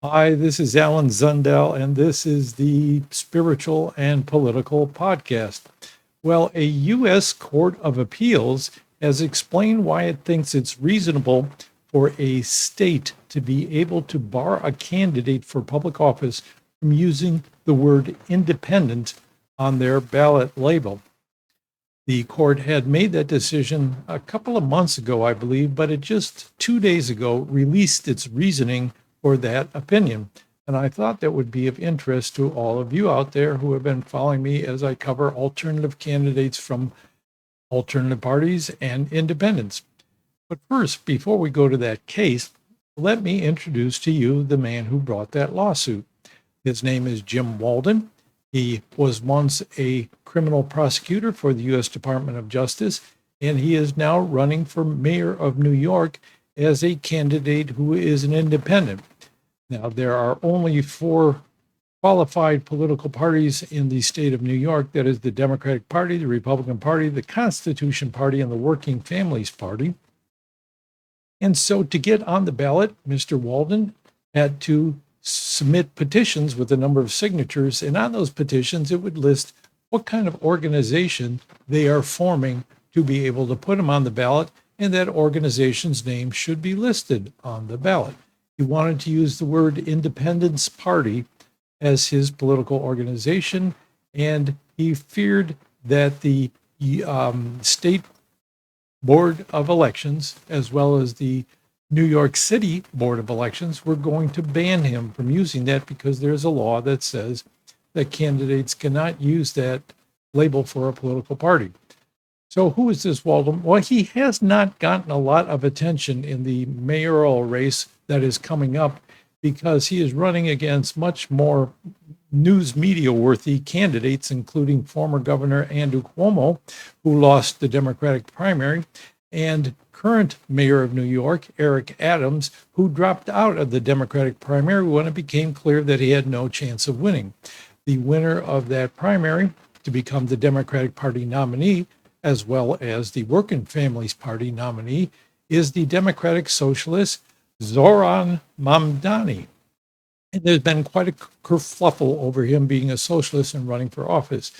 Hi, this is Alan Zundel, and this is the Spiritual and Political Podcast. Well, a U.S. Court of Appeals has explained why it thinks it's reasonable for a state to be able to bar a candidate for public office from using the word independent on their ballot label. The court had made that decision a couple of months ago, I believe, but it just 2 days ago released its reasoning for that opinion. And I thought that would be of interest to all of you out there who have been following me as I cover alternative candidates from alternative parties and independents. But first, before we go to that case, let me introduce to you the man who brought that lawsuit. His name is Jim Walden. He was once a criminal prosecutor for the U.S. Department of Justice, and he is now running for mayor of New York as a candidate who is an independent. Now, there are only 4 qualified political parties in the state of New York. That is the Democratic Party, the Republican Party, the Constitution Party, and the Working Families Party. And so to get on the ballot, Mr. Walden had to submit petitions with a number of signatures. And on those petitions, it would list what kind of organization they are forming to be able to put them on the ballot. And that organization's name should be listed on the ballot. He wanted to use the word Independence Party as his political organization, and he feared that the state Board of Elections, as well as the New York City Board of Elections, were going to ban him from using that because there's a law that says that candidates cannot use that label for a political party. So who is this Walden? Well, he has not gotten a lot of attention in the mayoral race that is coming up because he is running against much more news media worthy candidates, including former Governor Andrew Cuomo, who lost the Democratic primary, and current mayor of New York, Eric Adams, who dropped out of the Democratic primary when it became clear that he had no chance of winning. The winner of that primary to become the Democratic Party nominee, as well as the Working Families Party nominee, is the Democratic Socialist Zoran Mamdani. And there's been quite a kerfluffle over him being a socialist and running for office.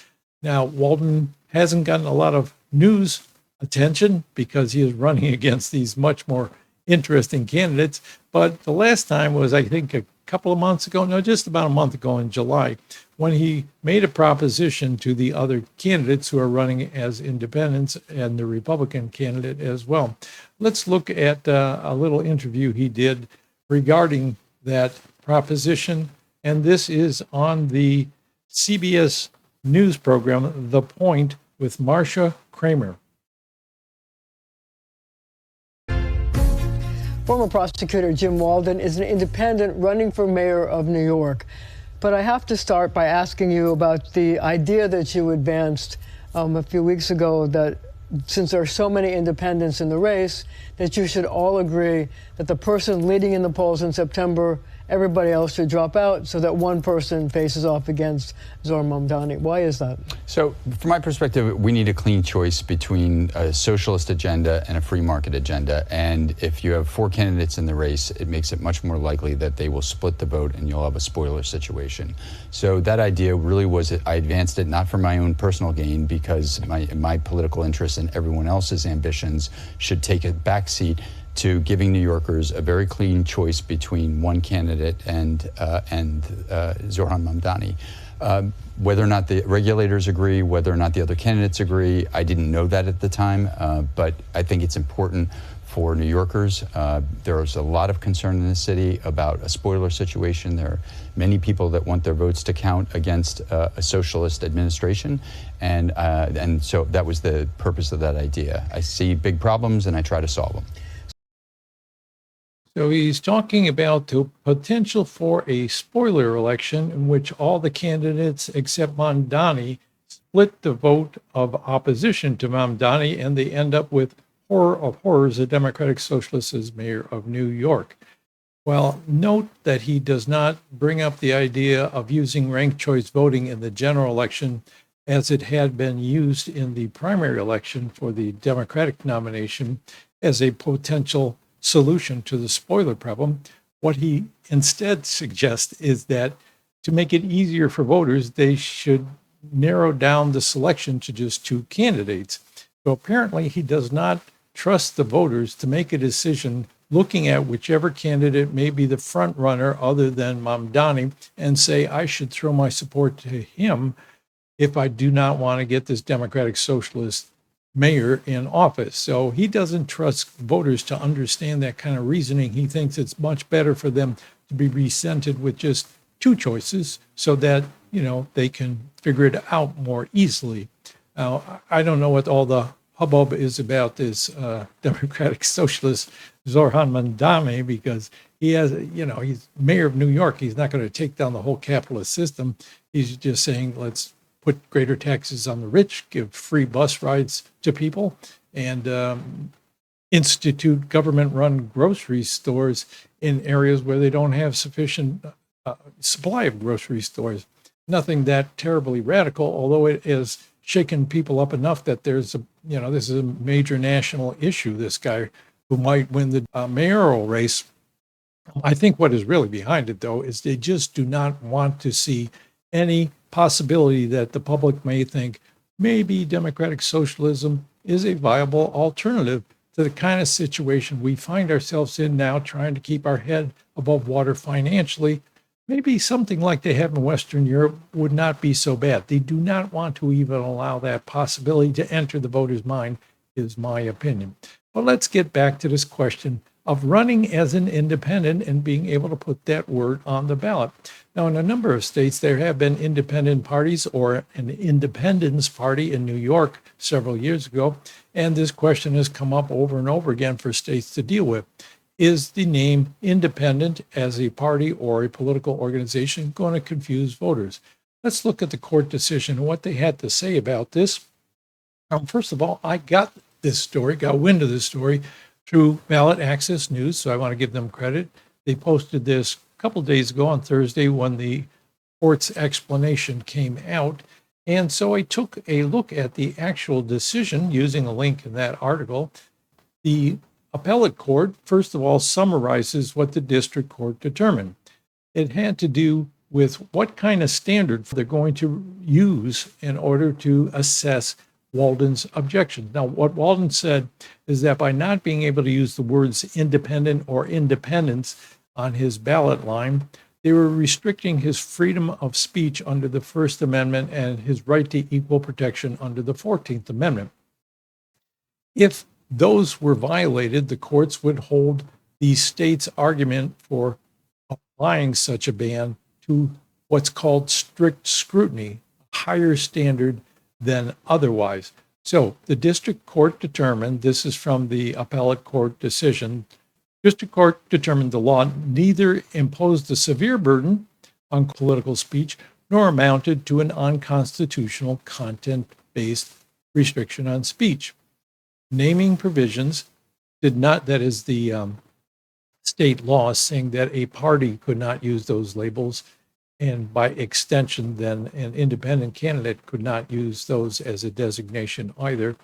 Now, Walden hasn't gotten a lot of news attention because he is running against these much more interesting candidates. But the last time was, I think, a couple of months ago, no, just about a month ago in July, when he made a proposition to the other candidates who are running as independents and the Republican candidate as well. Let's look at a little interview he did regarding that proposition. And this is on the CBS News program, The Point, with Marcia Kramer. Former prosecutor Jim Walden is an independent running for mayor of New York. But I have to start by asking you about the idea that you advanced a few weeks ago that since there are so many independents in the race, that you should all agree that the person leading in the polls in September, everybody else should drop out so that one person faces off against Zoran Mamdani. Why is that? So from my perspective, we need a clean choice between a socialist agenda and a free market agenda. And if you have 4 candidates in the race, it makes it much more likely that they will split the vote and you'll have a spoiler situation. So that idea really was, I advanced it not for my own personal gain, because my political interests and everyone else's ambitions should take a backseat to giving New Yorkers a very clean choice between one candidate and Zoran Mamdani. Whether or not the regulators agree, whether or not the other candidates agree, I didn't know that at the time, but I think it's important for New Yorkers. There's a lot of concern in the city about a spoiler situation. There are many people that want their votes to count against a socialist administration, and so that was the purpose of that idea. I see big problems and I try to solve them. So he's talking about the potential for a spoiler election in which all the candidates except Mamdani split the vote of opposition to Mamdani, and they end up with, horror of horrors, a Democratic Socialist as mayor of New York. Well, note that he does not bring up the idea of using ranked choice voting in the general election as it had been used in the primary election for the Democratic nomination. as a potential solution to the spoiler problem. What he instead suggests is that to make it easier for voters, they should narrow down the selection to just two candidates. So apparently, he does not trust the voters to make a decision looking at whichever candidate may be the front runner other than Mamdani and say, I should throw my support to him if I do not want to get this Democratic Socialist mayor in office. So he doesn't trust voters to understand that kind of reasoning. He thinks it's much better for them to be presented with just two choices so that, they can figure it out more easily. Now, I don't know what all the hubbub is about this Democratic Socialist Zoran Mamdani, because he has, he's mayor of New York. He's not going to take down the whole capitalist system. He's just saying, let's put greater taxes on the rich, give free bus rides to people, and institute government-run grocery stores in areas where they don't have sufficient supply of grocery stores. Nothing that terribly radical, although it has shaken people up enough that this is a major national issue, this guy who might win the mayoral race. I think what is really behind it, though, is they just do not want to see any possibility that the public may think maybe democratic socialism is a viable alternative to the kind of situation we find ourselves in now, trying to keep our head above water financially. Maybe something like they have in Western Europe would not be so bad. They do not want to even allow that possibility to enter the voter's mind, is my opinion. But let's get back to this question of running as an independent and being able to put that word on the ballot. Now, in a number of states, there have been independent parties, or an independence party in New York several years ago, and this question has come up over and over again for states to deal with. Is the name independent as a party or a political organization going to confuse voters? Let's look at the court decision and what they had to say about this. First of all, I got wind of this story through Ballot Access News, so I want to give them credit. They posted this a couple days ago on Thursday when the court's explanation came out. And so I took a look at the actual decision using a link in that article. The appellate court, first of all, summarizes what the district court determined. It had to do with what kind of standard they're going to use in order to assess Walden's objections. Now, what Walden said is that by not being able to use the words independent or independence on his ballot line, they were restricting his freedom of speech under the First Amendment and his right to equal protection under the 14th Amendment. If those were violated, the courts would hold the state's argument for applying such a ban to what's called strict scrutiny, a higher standard than otherwise. So the district court determined, this is from the appellate court decision, district court determined the law neither imposed a severe burden on political speech nor amounted to an unconstitutional content-based restriction on speech. Naming provisions did not, that is the state law saying that a party could not use those labels, and by extension, then an independent candidate could not use those as a designation either.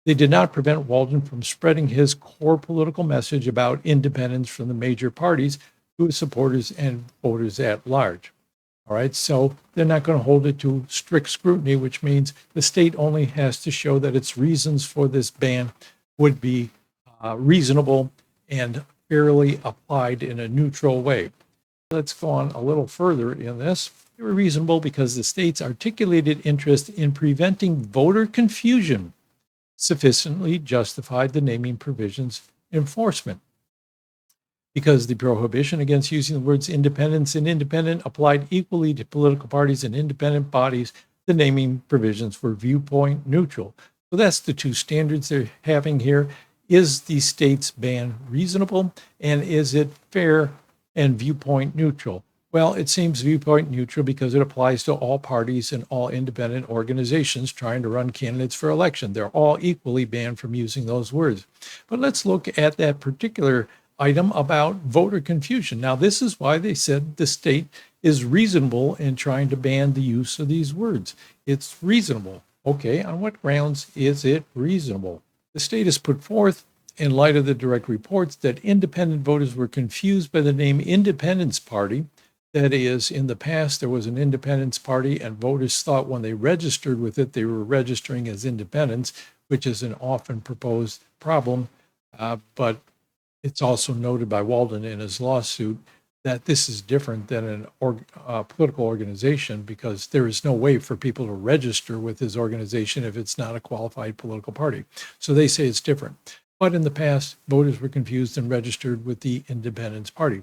They did not prevent Walden from spreading his core political message about independence from the major parties to his supporters and voters at large. All right, so they're not going to hold it to strict scrutiny, which means the state only has to show that its reasons for this ban would be reasonable and fairly applied in a neutral way. Let's go on a little further in this. They were reasonable because the state's articulated interest in preventing voter confusion sufficiently justified the naming provision's enforcement. Because the prohibition against using the words independence and independent applied equally to political parties and independent bodies, the naming provisions were viewpoint neutral. So that's the two standards they're having here. Is the state's ban reasonable, and is it fair and viewpoint neutral? Well, it seems viewpoint neutral because it applies to all parties and all independent organizations trying to run candidates for election. They're all equally banned from using those words. But let's look at that particular item about voter confusion. Now, this is why they said the state is reasonable in trying to ban the use of these words. It's reasonable. Okay, on what grounds is it reasonable? The state has put forth in light of the direct reports that independent voters were confused by the name Independence Party. That is, in the past, there was an Independence Party, and voters thought when they registered with it, they were registering as independents, which is an often proposed problem. But it's also noted by Walden in his lawsuit that this is different than a political organization, because there is no way for people to register with his organization if it's not a qualified political party. So they say it's different. But in the past, voters were confused and registered with the Independence Party.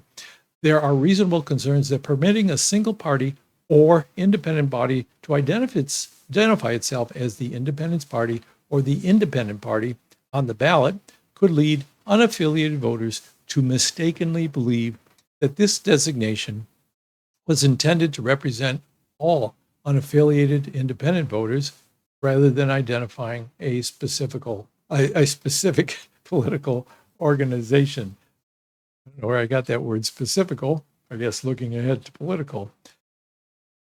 There are reasonable concerns that permitting a single party or independent body to identify itself as the Independence Party or the Independent Party on the ballot could lead unaffiliated voters to mistakenly believe that this designation was intended to represent all unaffiliated independent voters rather than identifying a specific political organization. I don't know where I got that word specifical. I guess looking ahead to political.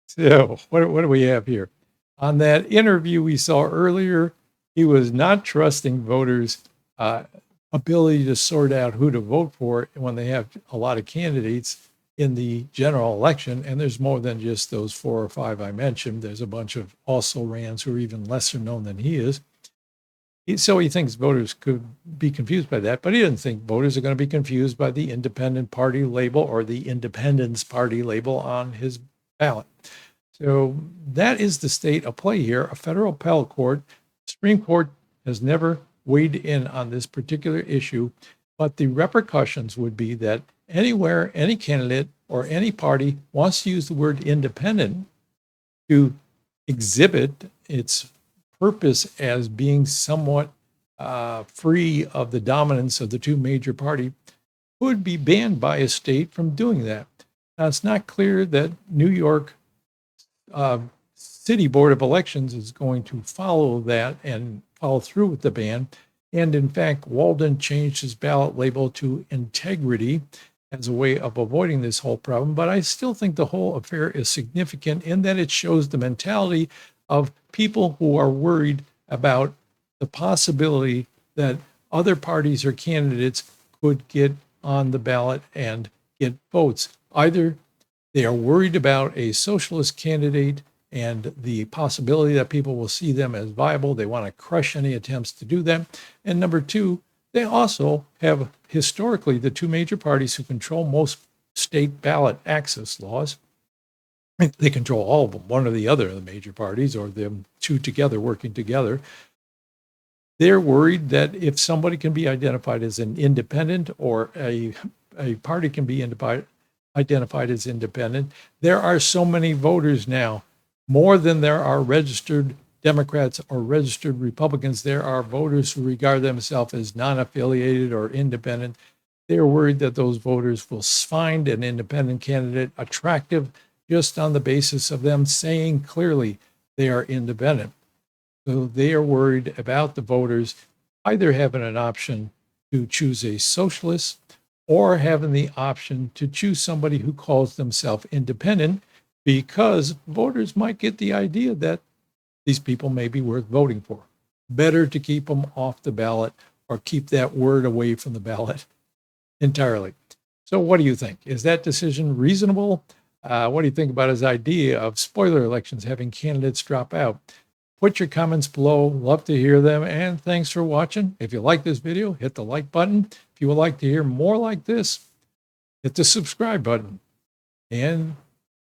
So what do we have here? On that interview we saw earlier, he was not trusting voters' ability to sort out who to vote for when they have a lot of candidates in the general election. And there's more than just those 4 or 5 I mentioned. There's a bunch of also-rans who are even lesser known than he is. So he thinks voters could be confused by that, but he doesn't think voters are going to be confused by the Independent Party label or the Independence Party label on his ballot. So that is the state of play here. A federal appellate court, Supreme Court has never weighed in on this particular issue, but the repercussions would be that anywhere any candidate or any party wants to use the word independent to exhibit its purpose as being somewhat free of the dominance of the 2 major parties, would be banned by a state from doing that. Now, it's not clear that New York City Board of Elections is going to follow that and follow through with the ban. And in fact, Walden changed his ballot label to integrity as a way of avoiding this whole problem. But I still think the whole affair is significant in that it shows the mentality of people who are worried about the possibility that other parties or candidates could get on the ballot and get votes. Either they are worried about a socialist candidate and the possibility that people will see them as viable. They want to crush any attempts to do that. And number 2, they also have historically the 2 major parties who control most state ballot access laws. They control all of them, one or the other of the major parties, or them 2 together working together. They're worried that if somebody can be identified as an independent or a party can be identified as independent, there are so many voters now, more than there are registered Democrats or registered Republicans. There are voters who regard themselves as non-affiliated or independent. They're worried that those voters will find an independent candidate attractive just on the basis of them saying clearly they are independent. So they are worried about the voters either having an option to choose a socialist or having the option to choose somebody who calls themselves independent, because voters might get the idea that these people may be worth voting for. Better to keep them off the ballot or keep that word away from the ballot entirely. So what do you think? Is that decision reasonable? What do you think about his idea of spoiler elections, having candidates drop out? Put your comments below. Love to hear them. And thanks for watching. If you like this video, hit the like button. If you would like to hear more like this, hit the subscribe button. And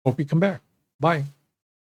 hope you come back. Bye.